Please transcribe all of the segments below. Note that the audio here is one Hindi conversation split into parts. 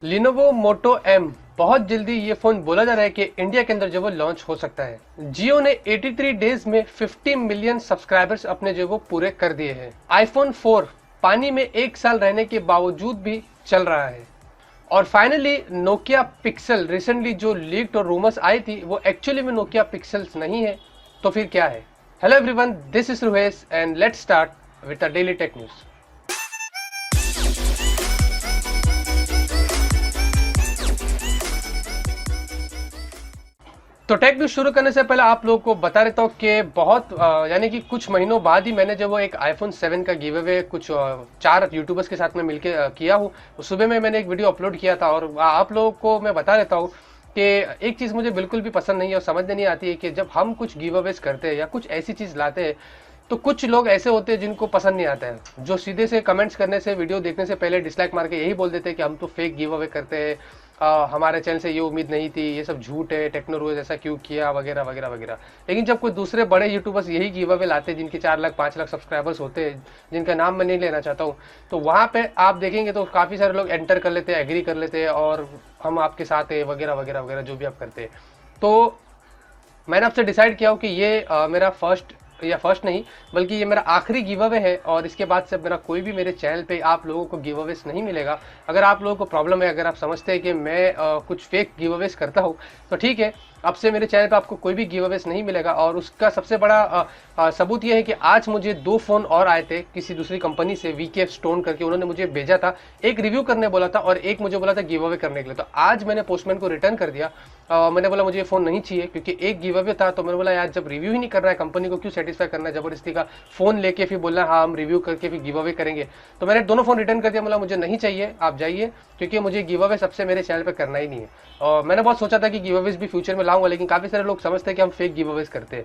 Lenovo Moto M बहुत जल्दी ये फोन बोला जा रहा है कि इंडिया के अंदर जो वो लॉन्च हो सकता है। जियो ने 83 डेज में 50 मिलियन सब्सक्राइबर्स अपने जो वो पूरे कर दिए हैं। आईफोन 4 पानी में 1 साल रहने के बावजूद भी चल रहा है। और फाइनली नोकिया पिक्सल रिसेंटली जो लीक्ड और रूमर्स आई थी वो एक्चुअली में नोकिया पिक्सल्स नहीं है, तो फिर क्या है। Hello everyone, this is Ruhesh and let's start with the daily tech news. तो टेक न्यूज शुरू करने से पहले आप लोगों को बता देता हूँ कि बहुत यानी कि कुछ महीनों बाद ही मैंने जब वो एक आईफोन 7 का गिव अवे कुछ 4 यूट्यूबर्स के साथ में मिलके किया हूँ। सुबह में मैंने एक वीडियो अपलोड किया था और आप लोगों को मैं बता देता हूँ कि एक चीज़ मुझे बिल्कुल भी पसंद नहीं है और समझ नहीं आती है कि जब हम कुछ गिव अवेज करते हैं या कुछ ऐसी चीज़ लाते हैं तो कुछ लोग ऐसे होते हैं जिनको पसंद नहीं आता है, जो सीधे से कमेंट्स करने से वीडियो देखने से पहले डिसलाइक मार के यही बोल देते हैं कि हम तो फेक गिव अवे करते हैं, हमारे चैनल से ये उम्मीद नहीं थी, ये सब झूठ है, टेक्नो रोज ऐसा क्यों किया वगैरह वगैरह वगैरह। लेकिन जब कोई दूसरे बड़े यूट्यूबर्स यही गिव अवे लाते हैं जिनके 4 लाख 5 लाख सब्सक्राइबर्स होते हैं, जिनका नाम मैं नहीं लेना चाहता हूँ, तो वहाँ पे आप देखेंगे तो काफ़ी सारे लोग एंटर कर लेते हैं, एग्री कर लेते हैं और हम आपके साथ है वगैरह वगैरह वगैरह जो भी आप करते हैं। तो मैंने आपसे डिसाइड किया हो कि ये मेरा फर्स्ट नहीं बल्कि ये मेरा आखिरी गिव अवे है और इसके बाद से मेरा कोई भी मेरे चैनल पे आप लोगों को गिव अवेस नहीं मिलेगा। अगर आप लोगों को प्रॉब्लम है, अगर आप समझते हैं कि मैं कुछ फेक गिव अवेस करता हूँ तो ठीक है, अब से मेरे चैनल पे आपको कोई भी गिव अवेस नहीं मिलेगा। और उसका सबसे बड़ा सबूत ये है कि आज मुझे 2 फ़ोन और आए थे किसी दूसरी कंपनी से, वीकेएफ स्टोन करके, उन्होंने मुझे भेजा था, एक रिव्यू करने बोला था और एक मुझे बोला था गिव अवे करने के लिए। तो आज मैंने पोस्टमैन को रिटर्न कर दिया। मैंने बोला मुझे ये फ़ोन नहीं चाहिए क्योंकि एक गिव अवे था, तो मैंने बोला यार जब रिव्यू ही नहीं कर रहा है कंपनी को क्यों सेटिस्फाई करना है जबरदस्ती का फ़ोन लेके फिर बोलना हाँ हम रिव्यू करके फिर गिव अवे करेंगे। तो मैंने दोनों फ़ोन रिटर्न कर दिया, बोला मुझे नहीं चाहिए, आप जाइए, क्योंकि मुझे गिव अवे सबसे मेरे चैनल पर करना ही नहीं है। और मैंने बहुत सोचा था कि गिव अवेज भी फ्यूचर में लाऊंगा, लेकिन काफ़ी सारे लोग समझते हैं कि हम फेक गिव अवेज करते हैं।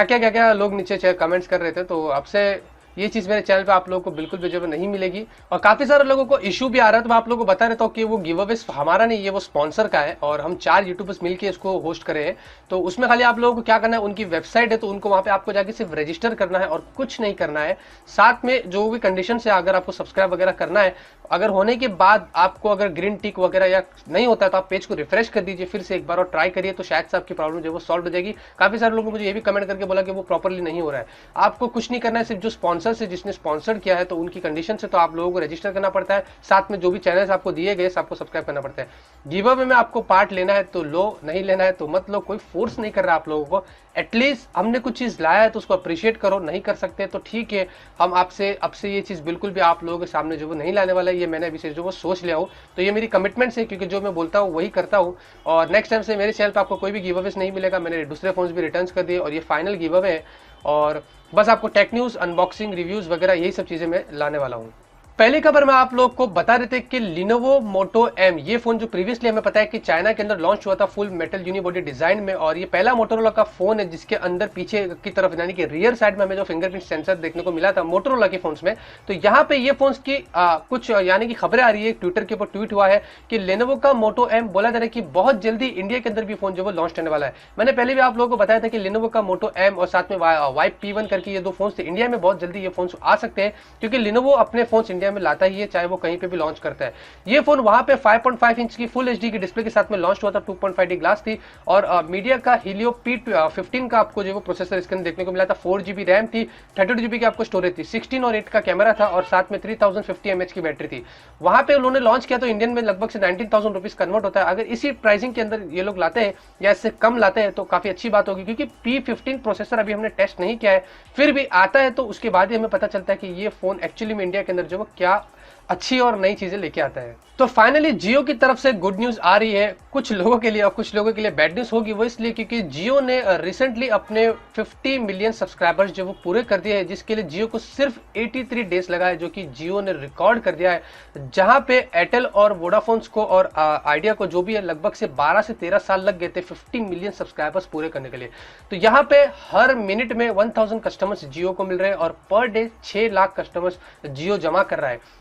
क्या लोग नीचे कमेंट्स कर रहे थे, तो अब से ये चीज़ मेरे चैनल पे आप लोगों को बिल्कुल भी जो है नहीं मिलेगी। और काफ़ी सारे लोगों को इशू भी आ रहा है, तो मैं आप लोगों को बता देता हूँ कि वो गिव अवे हमारा नहीं है, वो स्पॉन्सर का है और हम 4 यूट्यूबर्स मिलकर इसको होस्ट करे हैं। तो उसमें खाली आप लोगों को क्या करना है, उनकी वेबसाइट है तो उनको वहाँ पे आपको जाके सिर्फ रजिस्टर करना है और कुछ नहीं करना है। साथ में जो भी कंडीशन है, अगर आपको सब्सक्राइब वगैरह करना है, अगर होने के बाद आपको अगर ग्रीन टिक वगैरह या नहीं होता है तो आप पेज को रिफ्रेश कर दीजिए फिर से एक बार और ट्राई करिए, तो शायद से आपकी प्रॉब्लम जो है वो सॉल्व हो जाएगी। काफ़ी सारे लोगों ने मुझे ये भी कमेंट करके बोला कि वो प्रॉपरली नहीं हो रहा है। आपको कुछ नहीं करना है, सिर्फ जो स्पॉन्सर से जिसने स्पॉन्सर किया है तो उनकी कंडीशन से तो आप लोगों को रजिस्टर करना पड़ता है, साथ में जो भी चैनल्स आपको दिए गए आपको सब्सक्राइब करना पड़ता है। गिव अवे में आपको पार्ट लेना है तो लो, नहीं लेना है तो मत लो, कोई फोर्स नहीं कर रहा आप लोगों को। एटलीस्ट हमने कुछ चीज़ लाया है तो उसको अप्रिशिएट करो, नहीं कर सकते तो ठीक है, हम आपसे अब से ये चीज़ बिल्कुल भी आप लोगों के सामने जो वो नहीं लाने वाला है, ये मैंने अभी से जो वो सोच लिया हूँ। तो ये मेरी कमिटमेंट्स है क्योंकि जो मैं बोलता हूँ वही करता हूँ। और नेक्स्ट टाइम से मेरे चैनल पर आपको कोई भी गिव अवेज नहीं मिलेगा, मैंने दूसरे फोन्स भी रिटर्न कर दिए और ये फाइनल गिव अवे है। और बस आपको टेक न्यूज़, अनबॉक्सिंग, रिव्यूज़ वगैरह यही सब चीज़ें मैं लाने वाला हूँ। पहली खबर मैं आप लोग को बता देते कि Lenovo Moto M, ये फोन जो प्रीवियसली हमें पता है कि चाइना के अंदर लॉन्च हुआ था फुल मेटल यूनिबॉडी डिजाइन में, और ये पहला मोटोरोला का फोन है जिसके अंदर पीछे की तरफ यानी कि रियर साइड में हमें जो फिंगरप्रिंट सेंसर देखने को मिला था मोटोरोला के फोन्स में। तो यहाँ पे ये फोन्स की कुछ यानी कि खबरें आ रही है, ट्विटर के ऊपर ट्वीट हुआ है कि Lenovo का Moto M बोला जा रहा है कि बहुत जल्दी इंडिया के अंदर भी फोन जो वो लॉन्च होने वाला है। मैंने पहले भी आप लोगों को बताया था कि Lenovo का Moto M और साथ में वाइप P1 करके ये 2 फोन थे, इंडिया में बहुत जल्दी ये फोन आ सकते हैं क्योंकि Lenovo अपने फोन इंडिया में लाता ही है, चाहे वो कहीं पे भी लॉन्च करता है। ये फोन वहां पे 5.5 इंच की फुल एचडी की डिस्प्ले के साथ में लॉन्च हुआ था, 2.5D ग्लास थी और मीडिया का Helio P15 का आपको जो वो प्रोसेसर इसके अंदर देखने को मिला था, 4GB रैम थी, 32GB की आपको स्टोरेज थी, 16 और 8 का कैमरा था और साथ में 3050 mAh की बैटरी थी। वहां पे उन्होंने लॉन्च किया तो इंडियन में लगभग से 19,000 रुपीज कन्वर्ट होता है। अगर इसी प्राइसिंग के अंदर ये लोग लाते हैं या इससे कम लाते हैं तो काफी अच्छी बात होगी, क्योंकि P15 प्रोसेसर अभी हमने टेस्ट नहीं किया है, फिर भी आता है तो उसके बाद ही हमें पता चलता है कि ये फोन एक्चुअली में इंडिया के अंदर जो वो क्या अच्छी और नई चीजें लेके आता है। तो फाइनली जियो की तरफ से गुड न्यूज आ रही है, कुछ लोगों के लिए और कुछ लोगों के लिए बैड न्यूज होगी। वो इसलिए क्योंकि जियो ने रिसेंटली अपने 50 मिलियन सब्सक्राइबर्स जो वो पूरे कर दिए हैं, जिसके लिए जियो को सिर्फ 83 डेज लगा है, जो कि जियो ने रिकॉर्ड कर दिया है। जहां पे एयरटेल और वोडाफोन्स को और आइडिया को जो भी है लगभग से 12 से 13 साल लग गए थे 50 मिलियन सब्सक्राइबर्स पूरे करने के लिए। तो यहाँ पे हर मिनट में 1000 कस्टमर्स जियो को मिल रहे हैं और पर डे 6 लाख कस्टमर्स जियो जमा कर रहा है।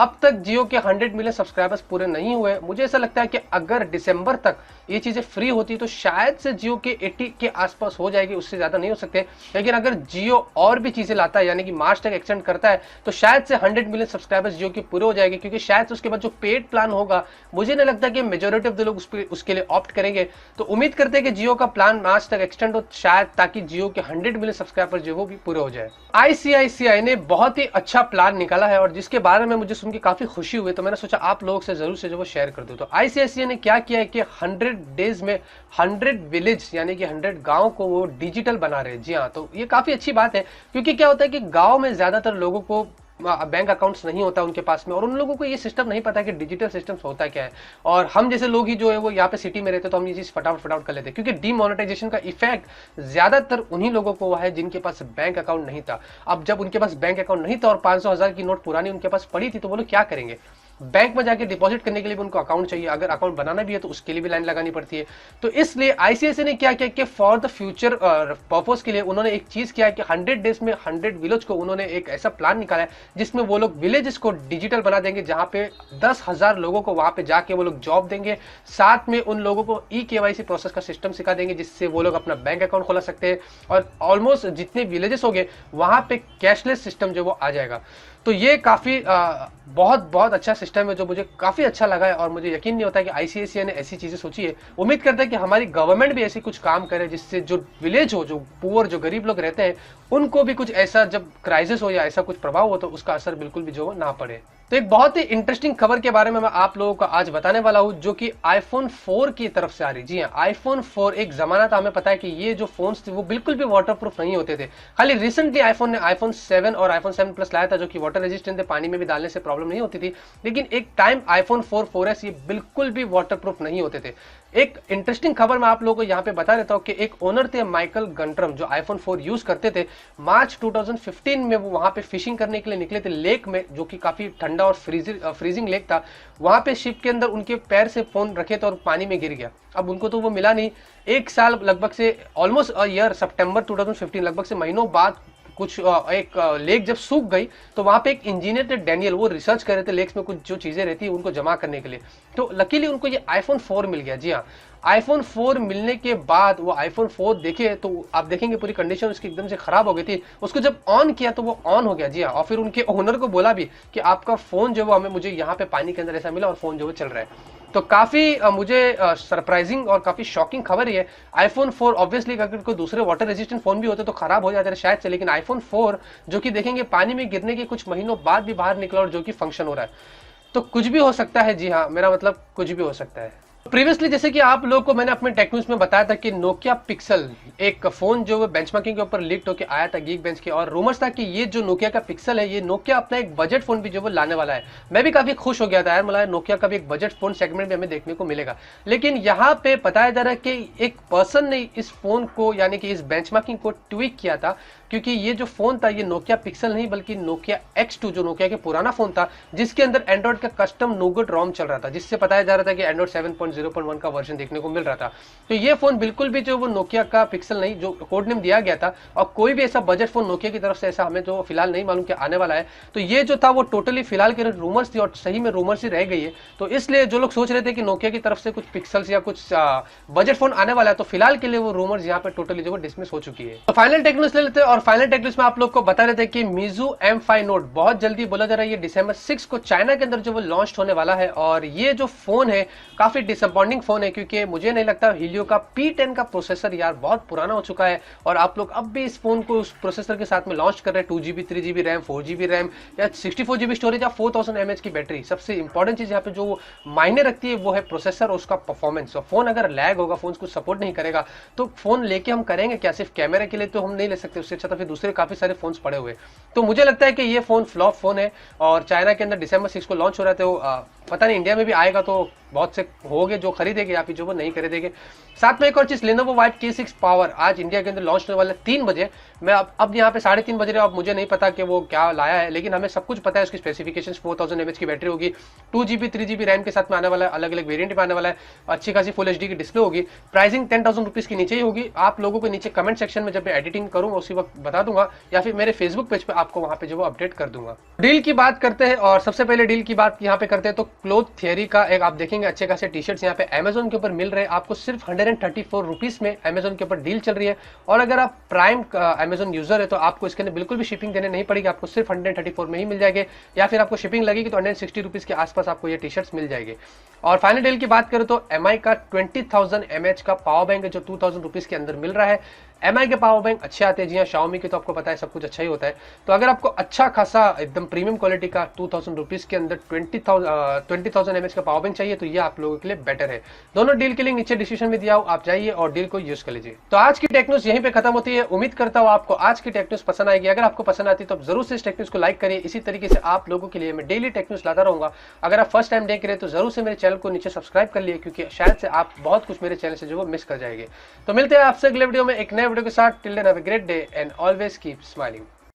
अब तक जियो के 100 मिलियन सब्सक्राइबर्स पूरे नहीं हुए। मुझे ऐसा लगता है कि अगर दिसंबर तक ये चीजें फ्री होती तो शायद से जियो के 80 के आसपास हो जाएगी, उससे ज्यादा नहीं हो सकते। लेकिन अगर जियो और भी चीजें लाता है, यानी कि मार्च तक एक्सटेंड करता है, तो शायद से 100 मिलियन सब्सक्राइबर्स जियो के पूरे हो जाएंगे, क्योंकि शायद से उसके बाद जो पेड प्लान होगा, मुझे नहीं लगता कि मेजोरिटी ऑफ द लोग उसके लिए ऑप्ट करेंगे। तो उम्मीद करते हैं कि जियो का प्लान मार्च तक एक्सटेंड हो, शायद, ताकि जियो के 100 मिलियन सब्सक्राइबर जो वो भी पूरे हो जाए। आईसीआईसीआई ने बहुत ही अच्छा प्लान निकाला है और जिसके बारे में मुझे सुन के काफी खुशी हुई, तो मैंने सोचा आप लोगों से जरूर से जो वो शेयर कर दूं। तो आईसीआईसीआई ने क्या किया है कि 100 डेज में 100 विलेज यानी कि 100 गांव को वो डिजिटल बना रहे हैं। जी हाँ, तो ये काफी अच्छी बात है, क्योंकि क्या होता है कि गांव में ज्यादातर लोगों को बैंक अकाउंट्स नहीं होता उनके पास में, और उन लोगों को ये सिस्टम नहीं पता कि डिजिटल सिस्टम्स होता क्या है। और हम जैसे लोग ही जो है वो यहाँ पे सिटी में रहते, तो हम ये चीज फटाफट कर लेते हैं, क्योंकि डीमोनेटाइजेशन का इफेक्ट ज्यादातर उन्हीं लोगों को हुआ है जिनके पास बैंक अकाउंट नहीं था। अब जब उनके पास बैंक अकाउंट नहीं था और 500,000 की नोट पुरानी उनके पास पड़ी थी, तो वो लोग क्या करेंगे? बैंक में जाके डिपॉजिट करने के लिए भी उनको अकाउंट चाहिए, अगर अकाउंट बनाना भी है तो उसके लिए भी लाइन लगानी पड़ती है। तो इसलिए आईसीआईसीआई ने क्या किया कि फॉर द फ्यूचर पर्पस के लिए उन्होंने एक चीज किया है कि 100 डेज में 100 विलेज को उन्होंने एक ऐसा प्लान निकाला है जिसमें वो लोग विलेजेस को डिजिटल बना देंगे, जहां पे 10,000 लोगों को वहां पे जाके वो लोग जॉब देंगे। साथ में उन लोगों को ई-केवाईसी प्रोसेस का सिस्टम सिखा देंगे, जिससे वो लोग अपना बैंक अकाउंट खोला सकते हैं। और ऑलमोस्ट जितने विलेजेस हो गए वहां पे कैशलेस सिस्टम जो वो आ जाएगा। तो ये काफी बहुत अच्छा सिस्टम है, जो मुझे काफी अच्छा लगा है, और मुझे यकीन नहीं होता कि आईसीआईसीआई ने ऐसी चीजें सोची है। उम्मीद करता है कि हमारी गवर्नमेंट भी ऐसी कुछ काम करे, जिससे जो विलेज हो, जो पुअर, जो गरीब लोग रहते हैं, उनको भी कुछ ऐसा जब क्राइसिस हो या ऐसा कुछ प्रभाव हो तो उसका असर बिल्कुल भी जो ना पड़े। तो एक बहुत ही इंटरेस्टिंग खबर के बारे में मैं आप लोगों को आज बताने वाला हूं, जो कि आईफोन 4 की तरफ से आ रही। जी हां, आईफोन 4 एक जमाना था, हमें पता है कि ये जो फोन्स थे वो बिल्कुल भी वाटरप्रूफ नहीं होते थे। खाली रिसेंटली आईफोन ने आईफोन 7 और आईफोन 7 प्लस लाया था, जो कि वाटर रेजिस्टेंट थे, पानी में भी डालने से प्रॉब्लम नहीं होती थी। लेकिन एक टाइम आईफोन 4, 4S ये बिल्कुल भी वाटरप्रूफ नहीं होते थे। एक इंटरेस्टिंग खबर मैं आप लोगों को यहाँ पे बता देता हूँ कि एक ओनर थे माइकल गंट्रम, जो आईफोन 4 यूज करते थे। मार्च 2015 में वो वहां पे फिशिंग करने के लिए निकले थे लेक में, जो कि काफी ठंडा और फ्रीजिंग लेक था। वहां पे शिप के अंदर उनके पैर से फोन रखे थे और पानी में गिर गया। अब उनको तो वो मिला नहीं। एक साल लगभग से ऑलमोस्ट अ ईयर, सितंबर 2015, लगभग से महीनों बाद कुछ एक लेक जब सूख गई, तो वहां पे एक इंजीनियर थे डैनियल, वो रिसर्च कर रहे थे लेक्स में कुछ जो चीजें रहती है उनको जमा करने के लिए। तो लकीली उनको ये आईफोन 4 मिल गया। जी हाँ, आईफोन 4 मिलने के बाद वो आईफोन 4 देखे तो आप देखेंगे पूरी कंडीशन उसकी एकदम से खराब हो गई थी। उसको जब ऑन किया तो वो ऑन हो गया। जी हाँ, और फिर उनके ओनर को बोला भी कि आपका फोन जो वो हमें, मुझे यहाँ पे पानी के अंदर ऐसा मिला और फोन जो वो चल रहा है। तो काफी मुझे सरप्राइजिंग और काफी शॉकिंग खबर है। आईफोन 4 ऑब्वियसली अगर कोई दूसरे वाटर रेजिस्टेंट फोन भी होते तो खराब हो जाते थे शायद से, लेकिन आईफोन 4 जो कि देखेंगे पानी में गिरने के कुछ महीनों बाद भी बाहर निकला और जो कि फंक्शन हो रहा है, तो कुछ भी हो सकता है। जी हाँ, मेरा मतलब कुछ भी हो सकता है। प्रीवियसली जैसे कि आप लोगों को मैंने अपने टेक न्यूज में बताया था कि नोकिया पिक्सल एक फोन जो बेंचमार्किंग के ऊपर लीक होकर आया था गीक बेंच के, और रूमर्स था कि ये जो नोकिया का पिक्सल है, ये नोकिया अपना एक बजट फोन भी जो वो लाने वाला है। मैं भी काफी खुश हो गया था यार, मतलब नोकिया का भी एक बजट फोन सेगमेंट भी हमें देखने को मिलेगा। लेकिन यहाँ पे बताया जा रहा है कि एक पर्सन ने इस फोन को, यानी कि इस बेंचमार्किंग को ट्वीक किया था, क्योंकि ये जो फोन था ये नोकिया पिक्सल नहीं बल्कि नोकिया X2 जो नोकिया के पुराना फोन था, जिसके अंदर एंड्रॉइड का कस्टम नोगट रोम चल रहा था, जिससे बताया जा रहा था कि एंड्रॉइड 7.0.1 का वर्जन देखने को मिल रहा था। तो ये फोन बिल्कुल भी जो वो नोकिया का पिक्सल नहीं, जो कोड नेम दिया गया था, और कोई भी ऐसा बजट फोन नोकिया की तरफ से ऐसा हमें जो फिलहाल नहीं मालूम कि आने वाला है। तो ये जो था वो टोटली फिलहाल के रूमर्स थी और सही में रूमर्स ही रह गई है। तो इसलिए जो लोग सोच रहे थे कि नोकिया की तरफ से कुछ पिक्सल्स या कुछ बजट फोन आने वाला है, तो फिलहाल के लिए वो रूमर्स यहाँ पे टोटली जो डिसमिस हो चुकी है। तो फाइनल टेक न्यूज़ ले लेते हैं, और फाइनल टेक न्यूज़ में आप लोग को बता रहे थे कि Meizu M5 Note बहुत जल्दी बोला जा रहा है ये दिसंबर 6 को चाइना के अंदर जो वो लॉन्च होने वाला है। और ये जो फोन है काफी डिसअपॉइंटिंग फोन है, क्योंकि मुझे नहीं लगता हीलियो का P10 का प्रोसेसर यार बहुत पुराना हो चुका है, और आप लोग अब भी इस फोन को उस प्रोसेसर के साथ में लॉन्च कर रहे हैं। 2GB 3GB RAM, 4GB RAM या 64GB स्टोरेज या 4000 mAh की बैटरी। सबसे इंपॉर्टेंट चीज यहाँ पे जो मायने रखती है वो है प्रोसेसर और उसका परफॉर्मेंस। और फोन अगर लैग होगा, फोन को सपोर्ट नहीं करेगा, तो फोन लेके हम करेंगे क्या? सिर्फ कैमरे के लिए तो हम नहीं ले सकते, उससे अच्छा तो फिर दूसरे काफी सारे फोन्स पड़े हुए। तो मुझे लगता है कि ये फोन फ्लॉप फोन है, और चाइना के अंदर दिसंबर 6 को लॉन्च हो रहा था। पता नहीं इंडिया में भी आएगा तो बहुत से होंगे जो खरीदेंगे या फिर जो वो नहीं खरीदेंगे। साथ में एक और चीज, Lenovo Vibe K6 पावर आज इंडिया के अंदर लॉन्च होने वाला है 3 बजे। मैं अब यहाँ पे 3:30 बज रहे हो, अब मुझे नहीं पता कि वो क्या लाया है, लेकिन हमें सब कुछ पता है। उसकी स्पेसिफिकेशंस 4000 mAh की बैटरी होगी, 2GB 3GB रैम के साथ में आने वाला है, अलग अलग वेरियंट में आने वाला है, अच्छी खासी फुल HD की डिस्प्ले होगी। प्राइसिंग 10,000 रुपीज की नीचे ही होगी। आप लोगों को नीचे कमेंट सेक्शन में जब मैं एडिटिंग करूंगा उसी वक्त बता दूंगा, या फिर मेरे फेसबुक पेज पे आपको वहां पे जो वो अपडेट कर दूंगा। डील की बात करते हैं, और सबसे पहले डील की बात यहाँ पे करते हैं तो क्लोथ थियरी का एक आप देखेंगे अच्छे खासे टी शर्ट्स यहाँ पे अमेजोन के ऊपर मिल रहे हैं आपको सिर्फ 134 रुपीज में। अमेजोन के ऊपर डील चल रही है, और अगर आप प्राइम अमेजोन यूजर है तो आपको इसके अंदर बिल्कुल भी शिपिंग देने नहीं पड़ेगी, आपको सिर्फ 134 में ही मिल जाएगी, या फिर आपको शिपिंग लगेगी तो 160 रुपीज के आसपास आपको ये टी शर्ट्स मिल जाएगी। और फाइनल डील की बात करें तो MI का 20,000 mAh का पावर बैंक है जो 2000 रुपीज के अंदर मिल रहा है। MI के पावर बैंक अच्छे आते हैं, जी हाँ, Xiaomi के तो आपको पता है सब कुछ अच्छा ही होता है। तो अगर आपको अच्छा खासा एकदम प्रीमियम क्वालिटी का 2000 रुपीज के अंदर 20,000 mAh का पावर बैंक चाहिए तो ये आप लोगों के लिए बेटर है। दोनों डील के लिंक नीचे डिस्क्रिप्शन में दिया हो, आप जाइए और डील को यूज कर लीजिए। तो आज की टेक न्यूज यहीं पे खत्म होती है। उम्मीद करता हूँ आपको आज की टेक न्यूज पसंद आएगी। अगर आपको पसंद आती है तो जरूर से इस टेक न्यूज को लाइक करिए। इसी तरीके से आप लोगों के लिए मैं डेली टेक न्यूज लाता रहूंगा। अगर आप फर्स्ट टाइम देख रहे हैं तो जरूर से मेरे चैनल को नीचे सब्सक्राइब कर लिए, क्योंकि शायद से आप बहुत कुछ मेरे चैनल से जो वो मिस कर जाएंगे। तो मिलते हैं आपसे अगले वीडियो में एक नए वीडियो के साथ। Till then have a great day and always keep smiling.